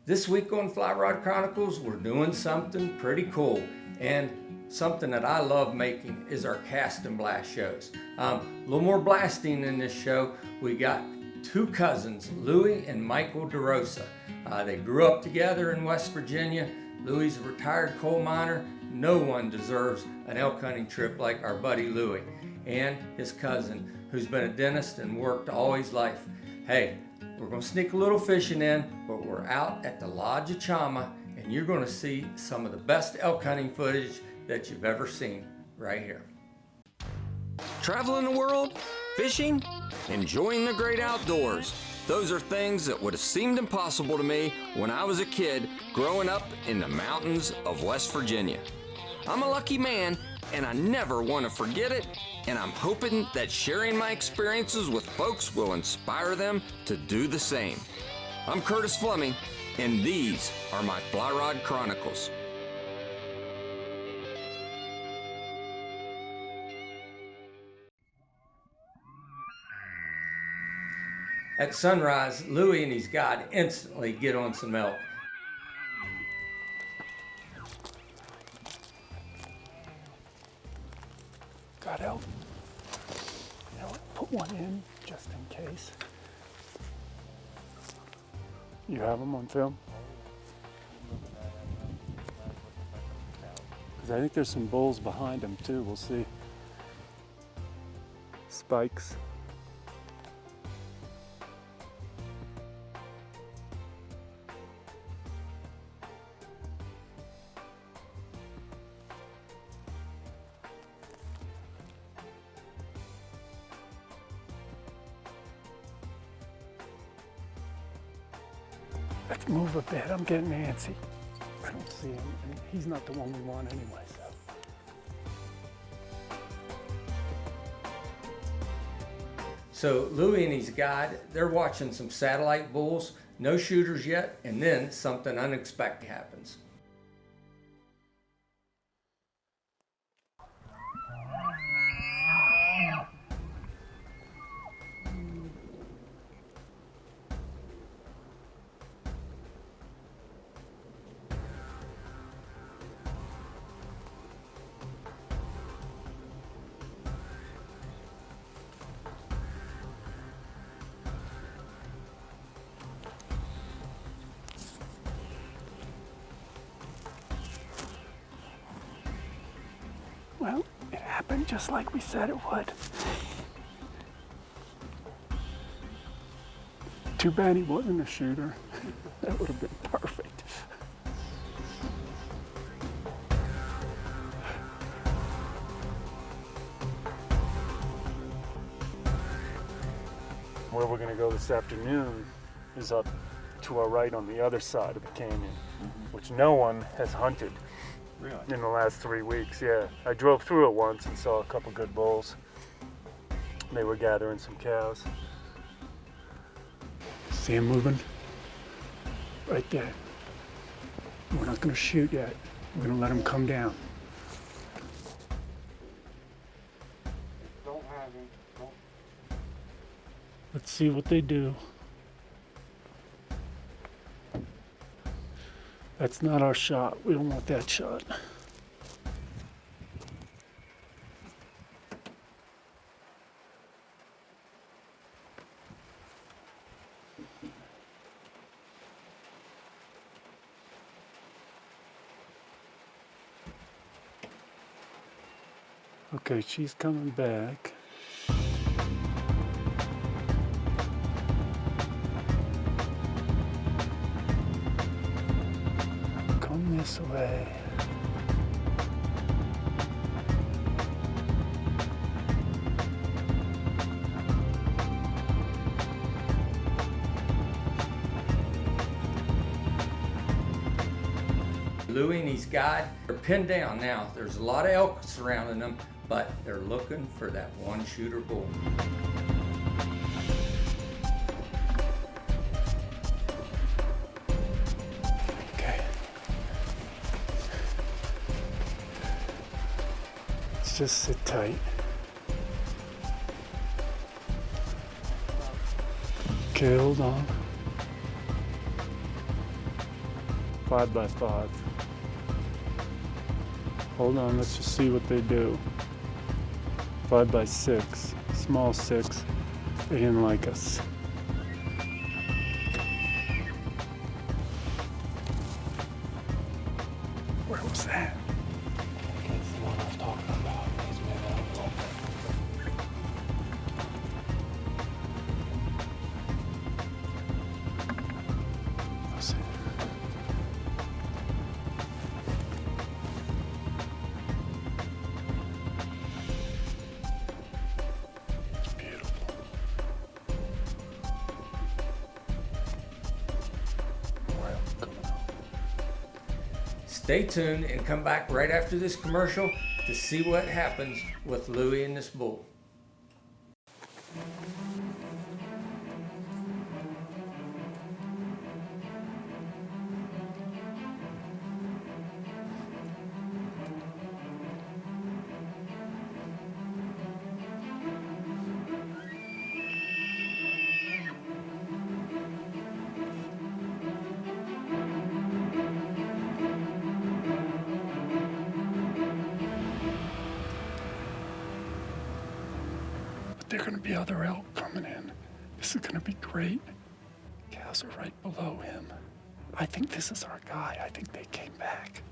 This week on Fly Rod Chronicles, we're doing something pretty cool, and something that I love making is our cast and blast shows. A little more blasting in this show. We got two cousins, Louie and Michael DeRosa. They grew up together in West Virginia. Louie's a retired coal miner. No one deserves an elk hunting trip like our buddy Louie and his cousin, who's been a dentist and worked all his life. Hey, we're gonna sneak a little fishing in, but we're out at the Lodge of Chama, and you're gonna see some of the best elk hunting footage that you've ever seen right here. Traveling the world, fishing, enjoying the great outdoors. Those are things that would have seemed impossible to me when I was a kid growing up in the mountains of West Virginia. I'm a lucky man, and I never want to forget it, and I'm hoping that sharing my experiences with folks will inspire them to do the same. I'm Curtis Fleming, and these are my Fly Rod Chronicles. At sunrise, Louie and his guide instantly get on some elk. Got elk. You know what? Put one in just in case. You have them on film? Because I think there's some bulls behind them too. We'll see. Spikes. Let's move a bit. I'm getting antsy. I don't see him. And he's not the one we want anyway, So Louie and his guide, they're watching some satellite bulls, no shooters yet, and then something unexpected happens. Well, it happened just like we said it would. Too bad he wasn't a shooter. That would have been perfect. Where we're gonna go this afternoon is up to our right on the other side of the canyon, which no one has hunted. Really? In the last 3 weeks, yeah. I drove through it once and saw a couple good bulls. They were gathering some cows. See him moving? Right there. We're not gonna shoot yet. We're gonna let him come down. Don't have him. Don't. Let's see what they do. That's not our shot. We don't want that shot. Okay, she's coming back. This way. Louie and his guide are pinned down now. There's a lot of elk surrounding them, but they're looking for that one shooter bull. Just sit tight. Okay, hold on. 5x5. Hold on, let's just see what they do. 5x6, small 6. They didn't like us. Where was that? That's the one I was talking about. He's made out a little bit. Let's see. It's beautiful. Well, Stay tuned and come back right after this commercial to see what happens with Louie and this bull. but there are going to be other elk coming in. This is going to be great. Cows are right below him. I think this is our guy. I think they came back.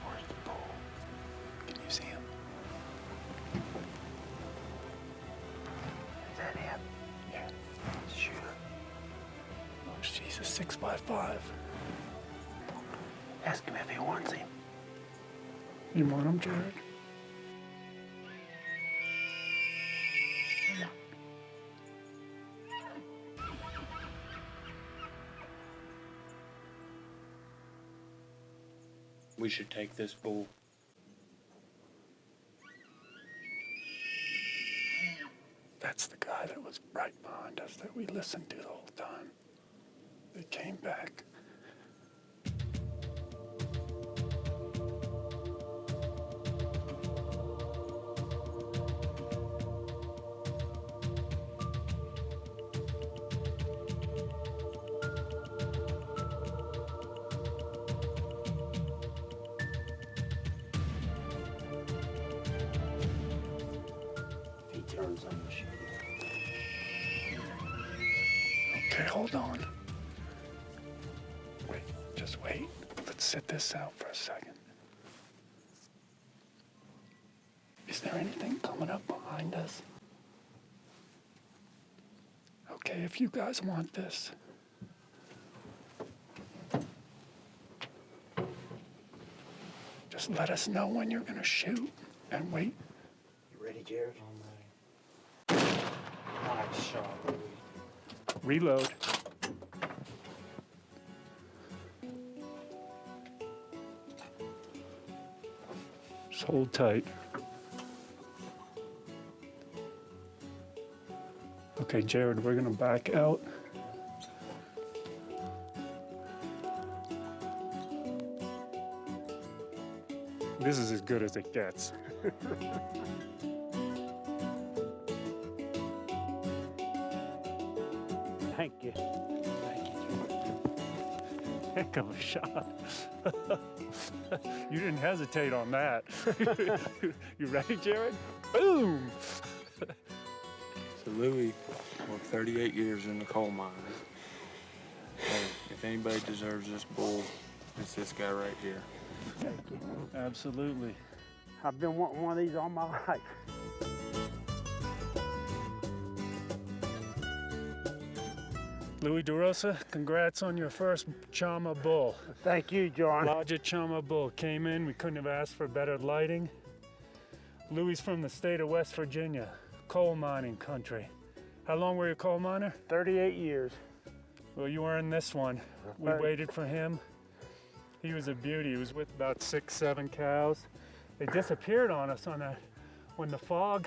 Where's the bull? Can you see him? Is that him? Yeah. Shoot him. Oh, Jesus, 6x5. Ask him if he wants him. You want him, Jared? We should take this bull. That's the guy that was right behind us that we listened to the whole time. They came back. If he turns on the shoot. Okay, hold on. Wait, just wait. Let's sit this out for a second. Is there anything coming up behind us? Okay, if you guys want this. Just let us know when you're gonna shoot and wait. You ready, Jared? I'm ready. Nice shot, Louie. Reload. Just hold tight. Okay, Jared, we're gonna back out. This is as good as it gets. Thank you. Thank you. Heck of a shot. You didn't hesitate on that. You ready, Jared? Boom! So Louie worked 38 years in the coal mine. Hey, if anybody deserves this bull, it's this guy right here. Thank you. Absolutely. I've been wanting one of these all my life. Louie DeRosa, congrats on your first Chama bull. Thank you, John. Larger Chama bull came in. We couldn't have asked for better lighting. Louie's from the state of West Virginia, coal mining country. How long were you a coal miner? 38 years. Well, you were in this one. We waited for him. He was a beauty. He was with about 6, 7 cows. They disappeared on us when the fog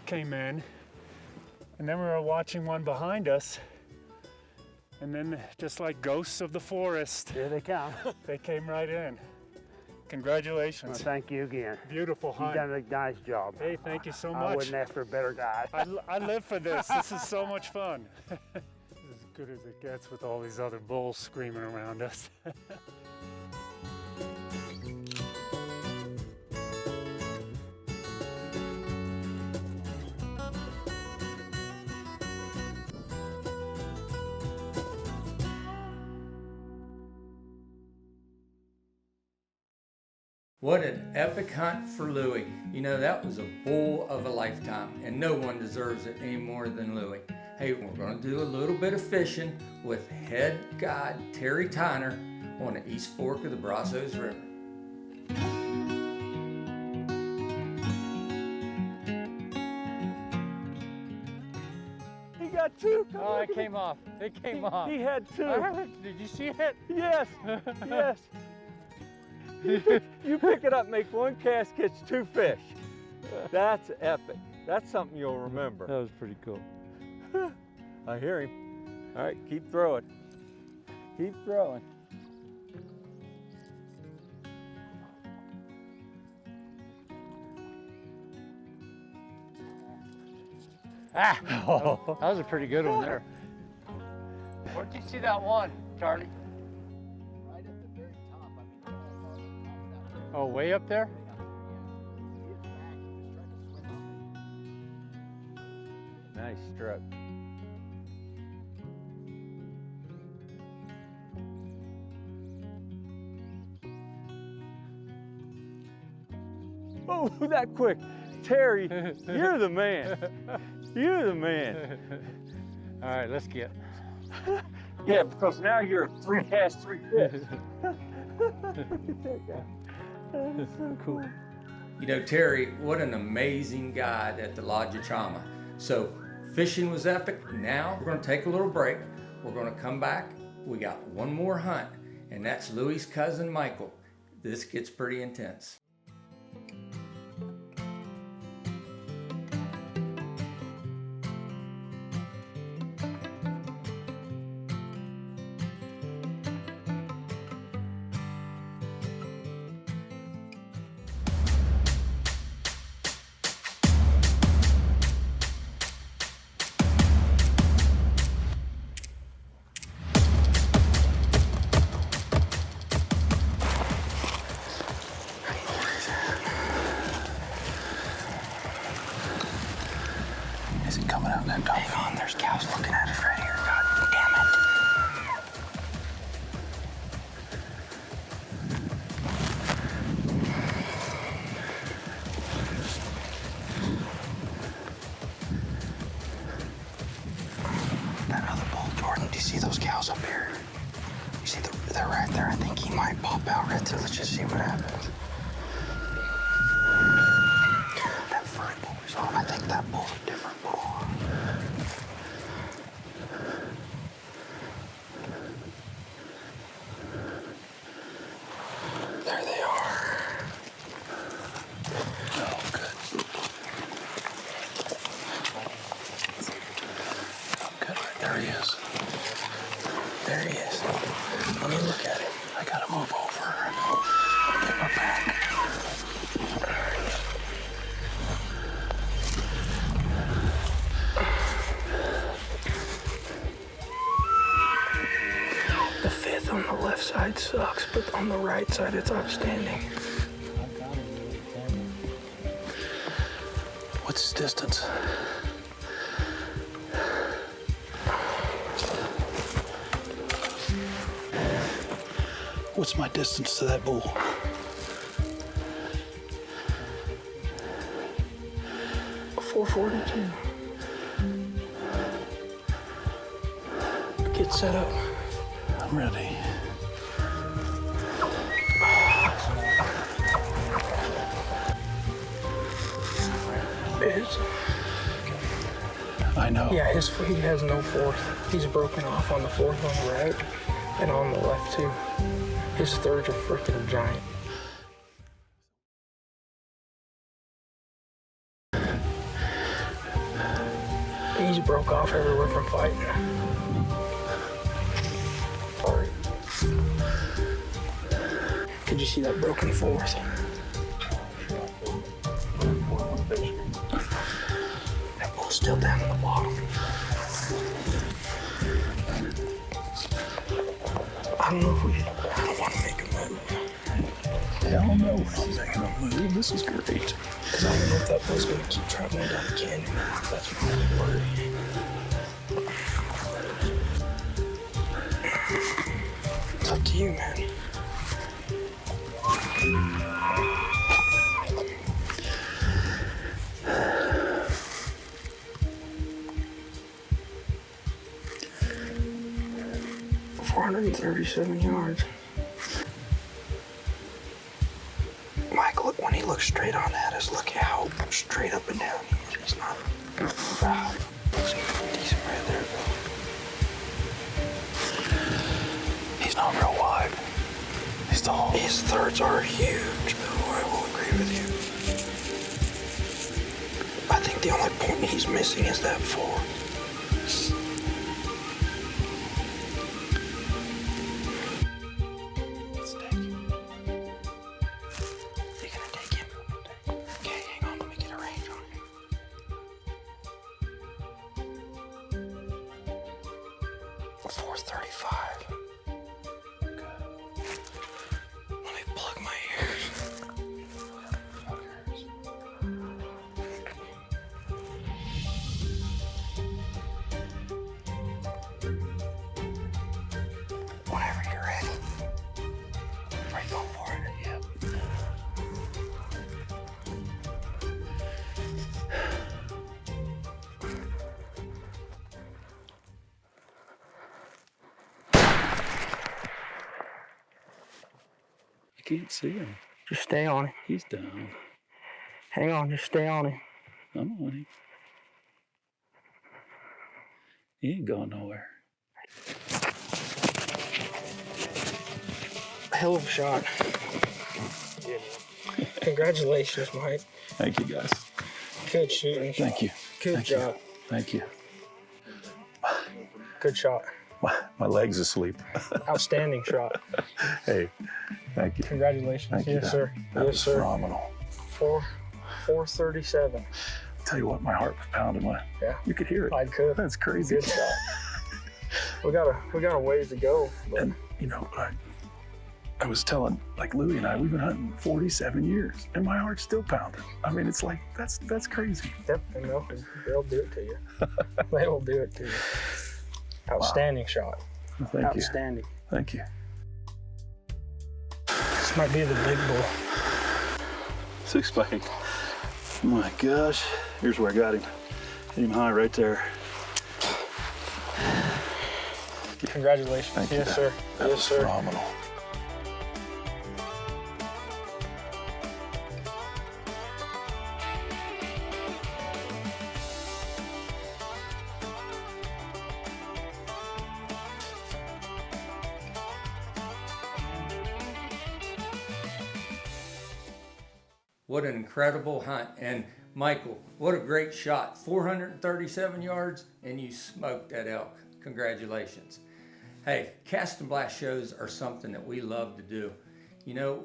came in. And then we were watching one behind us. And then, just like ghosts of the forest, Here they come. they came right in. Congratulations. Well, thank you again. Beautiful You've hunt. done a nice job. Hey, thank you so I much. wouldn't ask for a better guy. I live for this. This is so much fun. This is as good as it gets with all these other bulls screaming around us. What an epic hunt for Louie. You know, that was a bull of a lifetime, and no one deserves it any more than Louie. Hey, we're gonna do a little bit of fishing with head guide Terry Tyner on the East Fork of the Brazos River. He got two. Oh, it came off. It came off. He had two. Did you see it? Yes, yes. You pick it up, make one cast, catch 2 fish. That's epic. That's something you'll remember. That was pretty cool. I hear him. All right, keep throwing. Keep throwing. Ah! That was a pretty good one there. Where'd you see that one, Charlie? Right at the very top. I mean, Oh, way up there? Nice stroke. Oh, that quick. Terry, you're the man. You're the man. All right, let's get. Yeah, because now you're 3 cast, 3 fish. Look at that guy. That's so cool. You know, Terry, what an amazing guide at the Lodge of Chama. So, fishing was epic. Now, we're going to take a little break. We're going to come back. We got one more hunt, and that's Louie's cousin, Michael. This gets pretty intense. Is it coming out that top? Hang on, there's cows looking at us right here. God damn it. That other bull, Jordan, do you see those cows up here? You see they're right there. I think he might pop out right there. Let's just see what happens. That first bull we saw, I think that bull's a different bull. There they are. Oh, good. Good. There he is. There he is. Let me look at him. I gotta move over. Get my back. The fifth on the left side sucks, but on the right side it's outstanding. What's his distance? What's my distance to that bull? 442. get set up. I'm ready. I know. Yeah, he has no fourth. He's broken off on the fourth on the right and on the left too. His thirds are freaking giant. He's broke off everywhere from fighting. Sorry. Could you see that broken fourth? That bull's still down at the bottom. I don't don't want to make a move. Hell no, I'm making a move. This is great. Because I don't know if that bull's going to keep traveling down the canyon. That's my only worry. It's up to you, man. $437 yards. Michael, when he looks straight on at us, look how straight up and down he is. He's not proud. He's decent right there, though. He's not real wide. He's tall. His thirds are huge, though. I will agree with you. I think the only point he's missing is that four. I can't see him. Just stay on him. He's down. Hang on, just stay on him. I'm on him. He ain't going nowhere. Hell of a shot. Congratulations, Mike. Thank you, guys. Good shooting. Thank you. Good Thank job. You. Thank you. Good shot. My leg's asleep. Outstanding shot. Hey, thank you. Congratulations. Thank you. Yes, sir. That Yes, was sir. phenomenal. 437. Tell you what, my heart was pounding. Yeah. You could hear it. I could. That's crazy. Good shot. we got a ways to go. But And you know, I was telling, like Louie and I, we've been hunting 47 years, and my heart's still pounding. I mean, it's like that's crazy. Yep, and they'll do it to you. They will do it to you. Outstanding shot. Well, thank Outstanding. you. Thank you. This might be the big bull. 6x8. Oh my gosh. Here's where I got him. Hit him high right there. Congratulations. Thank you. Yes, sir. That Yes, was sir. phenomenal. What an incredible hunt. And Michael, what a great shot. 437 yards, and you smoked that elk. Congratulations. Hey, cast and blast shows are something that we love to do. You know,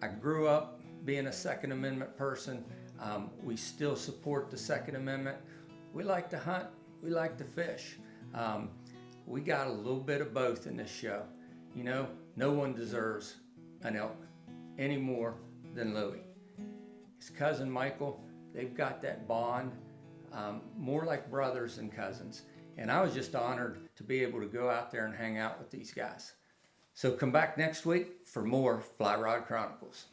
I grew up being a Second Amendment person. We still support the Second Amendment. We like to hunt. We like to fish. We got a little bit of both in this show. You know, no one deserves an elk any more than Louie. His cousin Michael, they've got that bond, more like brothers than cousins. And I was just honored to be able to go out there and hang out with these guys. So come back next week for more Fly Rod Chronicles.